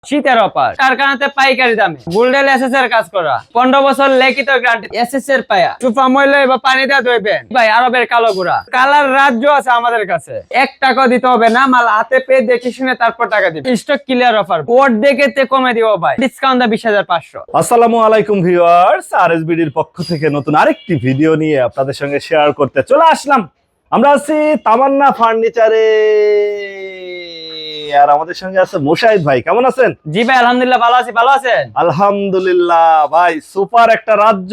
শীতের অফার কারখানাতে পাইকারি দামে গোল্ডেন এসএস এর কাজ করা 15 বছর লিখিত গ্যারান্টি এসএস এর পায়া সুফা ময়লা বা পানি দিয়ে ধুইবেন ভাই আরবের কালো গুড়া কালার রাজ্য আছে আমাদের কাছে 1 টাকা দিতে হবে না, মাল হাতে পেয়ে দেখে শুনে তারপর টাকা দিবেন। স্টক ক্লিয়ার অফার কোড দেখে কমে দিব ভাই, ডিসকাউন্ট দা 20,500। আসসালামু আলাইকুম ভিউয়ার্স, আরএসবিডির পক্ষ থেকে নতুন আরেকটি ভিডিও নিয়ে আপনাদের সঙ্গে শেয়ার করতে চলে আসলাম। আমরা আছি তামান্না ফার্নিচারে, আর আমাদের সঙ্গে আছে মোশাহিদ ভাই। কেমন আছেন? জি ভাই আলহামদুলিল্লাহ ভালো আছি, ভালো আছেন? আলহামদুলিল্লাহ ভাই, সুপার একটা রাজ্য।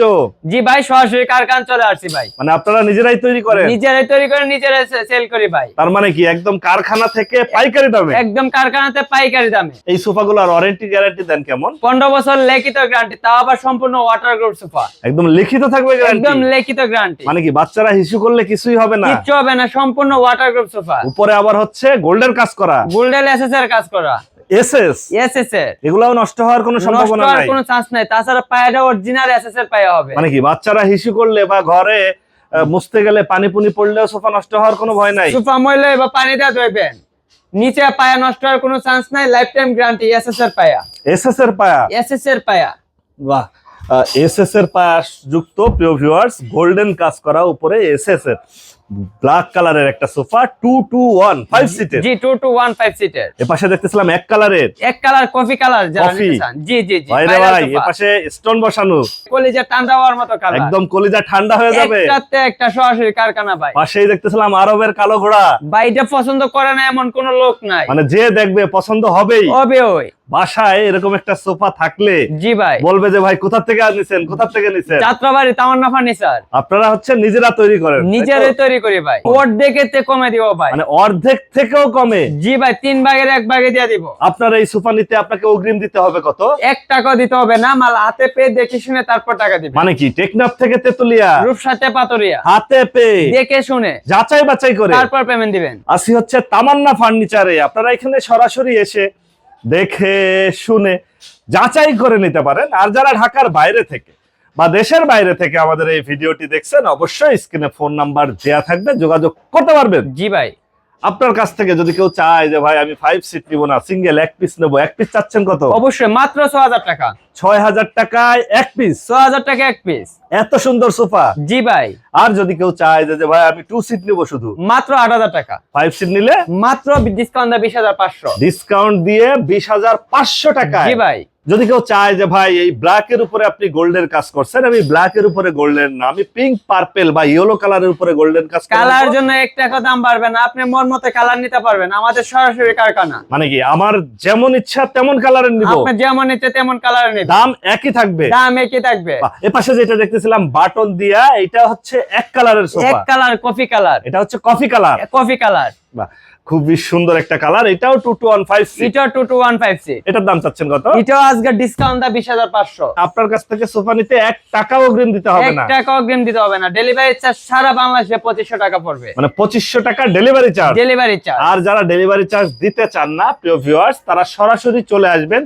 জি ভাই সরাসরি কারখানা চলে আসছি ভাই। মানে আপনারা নিজেরাই তৈরি করেন? নিজেরাই তৈরি করে নিজেরাই সেল করি ভাই। তার মানে কি একদম কারখানা থেকে পাইকারি দামে? একদম কারখানাতে পাইকারি দামে। এই সোফাগুলোর ওয়ারেন্টি গ্যারান্টি দেন কেমন? 15 বছর লিখিত গ্যারান্টি, তাও আবার সম্পূর্ণ ওয়াটারপ্রুফ সোফা। একদম লিখিত থাকবে গ্যারান্টি? একদম লিখিত গ্যারান্টি। মানে কি বাচ্চারা হিসু করলে কিছুই হবে না? কিচ্ছু হবে না, সম্পূর্ণ ওয়াটারপ্রুফ সোফা। উপরে আবার হচ্ছে গোল্ডের কাজ করা, গোল্ডেন এসএস এর কাজ করা। এসএস এসএস এর এগুলাও নষ্ট হওয়ার কোনো সম্ভাবনা নষ্ট হওয়ার নাই? কোনো চান্স নাই। তাছাড়া পায়াটা অরিজিনাল এসএস এর পায়া হবে। মানে কি বাচ্চারা হিসু করলে বা ঘরে মুছতে গেলে পানি পুনি পড়লেও সোফা নষ্ট হওয়ার কোনো ভয় নাই? সোফা ময়লা বা পানি দিয়ে ধুইবেন, নিচে পায়া নষ্ট হওয়ার কোনো চান্স নাই। লাইফ টাইম গ্যারান্টি এসএস এর পায়া। এসএস এর পায়া? এসএস এর পায়া। বাহ, এসএস এর পায়া যুক্ত প্রিয় ভিউয়ার্স, গোল্ডেন কাজ করা উপরে এসএস এর ব্ল্যাক কালারের একটা সোফা 221 5 সিটের। জি 2215 সিটের। এপাশে দেখতেছিলাম এক কালারের, এক কালার কফি কালার যারা কফি। নিতে চান। জি জি জি ভাই রে ভাই, এপাশে স্টোন বসানো, কলিজা ঠান্ডা হওয়ার মতো কালার। একদম কলিজা ঠান্ডা হয়ে যাবে। একটাতে একটা সরাসরি কারখানা ভাই। পাশেই দেখতেছিলাম আরবের কালো ঘোড়া। ভাই এটা পছন্দ করে না এমন কোন লোক নাই, মানে যে দেখবে পছন্দ হবেই। হবে ওই। বাসায় এরকম একটা সোফা থাকলে জি ভাই বলবে যে ভাই কোথা থেকে আনিছেন, কোথা থেকে নিছেন। যাত্রাবাড়ি তামান্না ফার্নিচার। আপনারা হচ্ছে নিজেরা তৈরি করেন? নিজেরাই তৈরি করি ভাই। কোড দেখে কমে দিব ভাই। মানে অর্ধেক থেকেও কমে? জি ভাই 3 ভাগের 1 ভাগে দিয়ে দিব। আপনার এই সোফা নিতে আপনাকে অগ্রিম দিতে হবে কত? 1 টাকা দিতে হবে না, মাল হাতে পেয়ে দেখে শুনে তারপর টাকা দিবেন। মানে কি টেকনাফ থেকে তেতুলিয়া, রূপসাতে পাতরিয়া হাতে পেয়ে দেখে শুনে যাচাই বাছাই করে তারপর পেমেন্ট দিবেন। আসি হচ্ছে তামান্না ফার্নিচারে। আপনারা এখানে সরাসরি এসে দেখে শুনে যাচাই করে নিতে পারেন। আর যারা ঢাকার বাইরে থেকে বা দেশের বাইরে থেকে আমাদের এই ভিডিওটি দেখছেন, অবশ্যই স্ক্রিনে ফোন নাম্বার দেয়া থাকবে, যোগাযোগ করতে পারবেন। জি ভাই আপনার কাছ থেকে যদি কেউ চায় যে ভাই আমি 5 সিট নিব না, সিঙ্গেল এক পিস নেবো, এক পিস চাচ্ছেন কত? অবশ্যই মাত্র 6000 টাকা। 6000 টাকায় এক পিস? 6000 টাকা এক পিস। এত সুন্দর সোফা? জি ভাই। আর যদি কেউ চায় যে ভাই আমি 2 সিট নিব শুধু, মাত্র 8000 টাকা। 5 সিট নিলে মাত্র ডিসকাউন্ট দা 20500। ডিসকাউন্ট দিয়ে 20500 টাকা। জি ভাই। যদি কেউ চায় যে ভাই এই ব্ল্যাক এর উপরে আপনি গোল্ডের কাজ করছেন, আমি ব্ল্যাক এর উপরে গোল্ডেন না, আমি পিঙ্ক পার্পল বা ইয়েলো কালারের উপরে গোল্ডেন কাজ করব, কালার জন্য 1 টাকা দাম বাড়বে না, আপনি মন মতো কালার নিতে পারবেন। আমাদের সরাসরি কারখানা। মানে কি আমার যেমন ইচ্ছা তেমন কালারের নিব? আপনি যেমন ইচ্ছে তেমন কালার নেবেন, দাম একই থাকবে? দাম একই থাকবে। এ পাশে যেটা দেখতেছিলাম বাটন দিয়া, এটা হচ্ছে এক কালারের সোফা। এক কালার কফি কালার। এটা হচ্ছে কফি কালার। Coffee colour. বাহ, খুবই সুন্দর একটা কালার। এটাও 2215 সিট। এটা 2215 সিট। এটার দাম চাচ্ছেন কত? এটাও আজকে ডিসকাউন্ট দা 20500। আপনার কাছ থেকে সোফা নিতে 1 টাকাও অগ্রিম দিতে হবে না? 1 টাকা অগ্রিম দিতে হবে না। ডেলিভারি চার্জ সারা বাংলাদেশে 2500 টাকা পড়বে। মানে 2500 টাকা ডেলিভারি চার্জ। Delivery charge. আর যারা ডেলিভারি চার্জ দিতে চান না প্রিয় ভিউয়ার্স, তারা সরাসরি চলে আসবেন,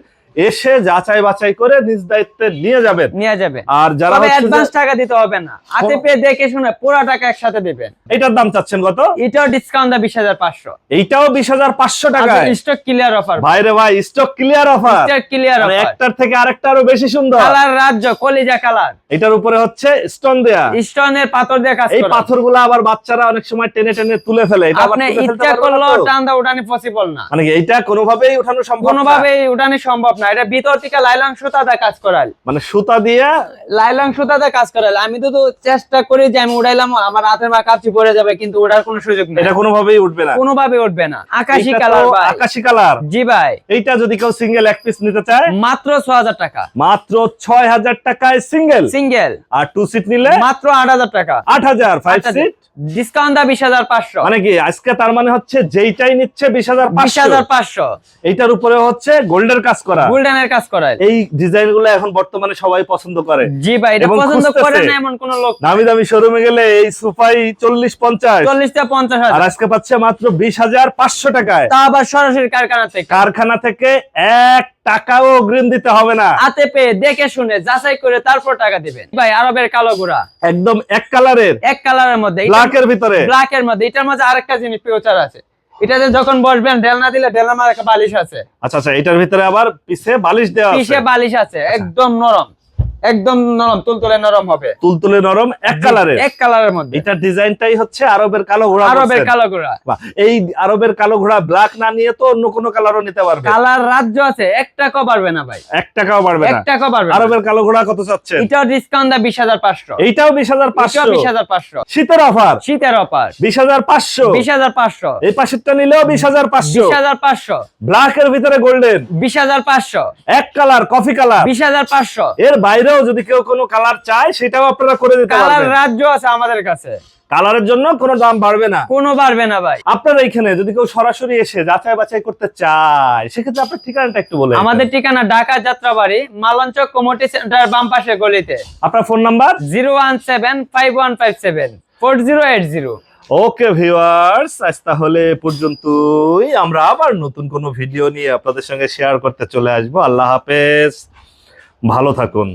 এসে যাচাই বাছাই করে নিজ দায়িত্বে নিয়ে যাবেন। আর যারা অ্যাডভান্স টাকা দিতে হবে না, হাতে পেয়ে দেখে শুনে পুরো টাকা একসাথে দিবেন। এটার দাম চাচ্ছেন কত? এটাও ডিসকাউন্ট দা 20500। এইটাও 20500 টাকা। স্টক ক্লিয়ার অফার ভাই রে ভাই, stock clear offer. Stock clear মানে অফার। একটার থেকে আরেকটা আরো বেশি সুন্দর। কালার রাজ্য কলিজা কালার। এটার উপরে হচ্ছে স্টোন দেয়া, স্টোনের পাথর দিয়ে কাজ করা। এই পাথরগুলো আবার বাচ্চারা অনেক সময় টেনে টেনে তুলে ফেলে, এটা আবার আপনি তুলে ফেলতে ইচ্ছা পারবেন না করলেও তো? টান্দা উঠানি পসিবল না। মানে কি এইটা কোনোভাবেই উঠানো সম্ভব না? কোনোভাবেই উঠানি সম্ভব না। এটা ভিতর থেকে লাইলন সুতা দিয়ে কাজ করাল। মানে সুতা দিয়ে লাইলন সুতা দিয়ে কাজ করাল। আমি তো চেষ্টা করি যে আমি উড়াইলাম, আমার হাতের মা কাপচি পড়ে যাবে, কিন্তু ওঠার কোনো সুযোগ নেই। এটা কোনোভাবেই উঠবে না? কোনোভাবে উঠবে না। আকাশী এইটা তো কালার ভাই। আকাশী কালার। জি ভাই। এইটা যদি কেউ সিঙ্গেল এক পিস নিতে চায়, মাত্র 6000 টাকা। মাত্র 6000 টাকায় সিঙ্গেল। সিঙ্গেল। আর 2 সিট নিলে মাত্র 8000 টাকা। 8000। 5 সিট ডিসকাউন্ট দা 20500। মানে কি আজকে তার মানে হচ্ছে যেইটাই নিচ্ছে 20500। 20500। এইটার উপরে হচ্ছে গোল্ডের কাজ করা, গোল্ডেনের কাজ করাল। এই ডিজাইন গুলো এখন বর্তমানে সবাই পছন্দ করে। জি ভাই, এটা এবং পছন্দ খুঁজতেছে। করে না এমন কোন লোক। দামি দামি শোরুমে গেলে এই সোফাই 40-50, 40 থেকে 50,000। আর আজকে পাচ্ছে মাত্র 20500 টাকায়। তা আবার সরাসরি কারখানা থেকে। কারখানা থেকে 1 টাকাও অগ্রিম দিতে হবে না। হাতে পেয়ে দেখে শুনে যাচাই করে তারপর টাকা দিবেন ভাই। আরবের কালো গুড়া একদম এক কালারের, এক কালারের মধ্যে, ব্ল্যাক এর ভিতরে। ব্ল্যাক এর মধ্যে। এটার মধ্যে আরেকটা জিনিস ফিউচার আছে। এটাতে যখন বসবেন ডেলনা দিলে ডেলনা মার একটা বালিশ আছে। আচ্ছা আচ্ছা, এটার ভিতরে আবার পিছে বালিশ দেওয়া আছে। পিছে বালিশ আছে, একদম নরম, একদম নরম, তুলতুলে নরম হবে। তুলতুলে নরম, এক কালারের, এক কালারের মধ্যে। এটার ডিজাইনটাই হচ্ছে আরবের কালো ঘোড়া। আরবের কালো ঘোড়া। বাহ, এই আরবের কালো ঘোড়া ব্ল্যাক না নিয়ে তো অন্য কোনো কালারও নিতে পারবে। কালার রাজ্য আছে, 1 টাকাও পারবে না ভাই, 1 টাকাও পারবে না। 1 টাকাও পারবে না। আরবের কালো ঘোড়া কত চাচ্ছেন? এটাও ডিসকাউন্ট দা 20,500। এইটাও 20,500। 20,500 শীতের অফার, শীতের অফার 20,500। 20,500 এই পাশেরটা নিলেও 20,500। 20,500 ব্ল্যাক এর ভিতরে গোল্ডেন 20,500 এক কালার, কফি কালার 20,500। এর বাইরেও যদি কেউ কোনো কালার চায় সেটাও আপনারা করে দিতে কালার পারবেন। রাজ্য আছে আমাদের কাছে, কালারের জন্য কোনো দাম বাড়বে না। কোনো বাড়বে না ভাই। আপনারা এখানে যদি কেউ সরাসরি এসে যাচাই বাছাই করতে চায় সেক্ষেত্রে আপনার ঠিকানাটা একটু বলেন। আমাদের ঠিকানা ঢাকা যাত্রাবাড়ি, মালঞ্চক কমিউনিটি সেন্টার বাম পাশে গলিতে। আপনার ফোন নাম্বার 01751574080। ওকে ভিউয়ার্স, আজ তাহলে এ পর্যন্তই। আমরা আবার নতুন কোনো ভিডিও নিয়ে আপনাদের সঙ্গে শেয়ার করতে চলে আসবো। আল্লাহ হাফেজ, ভালো থাকুন।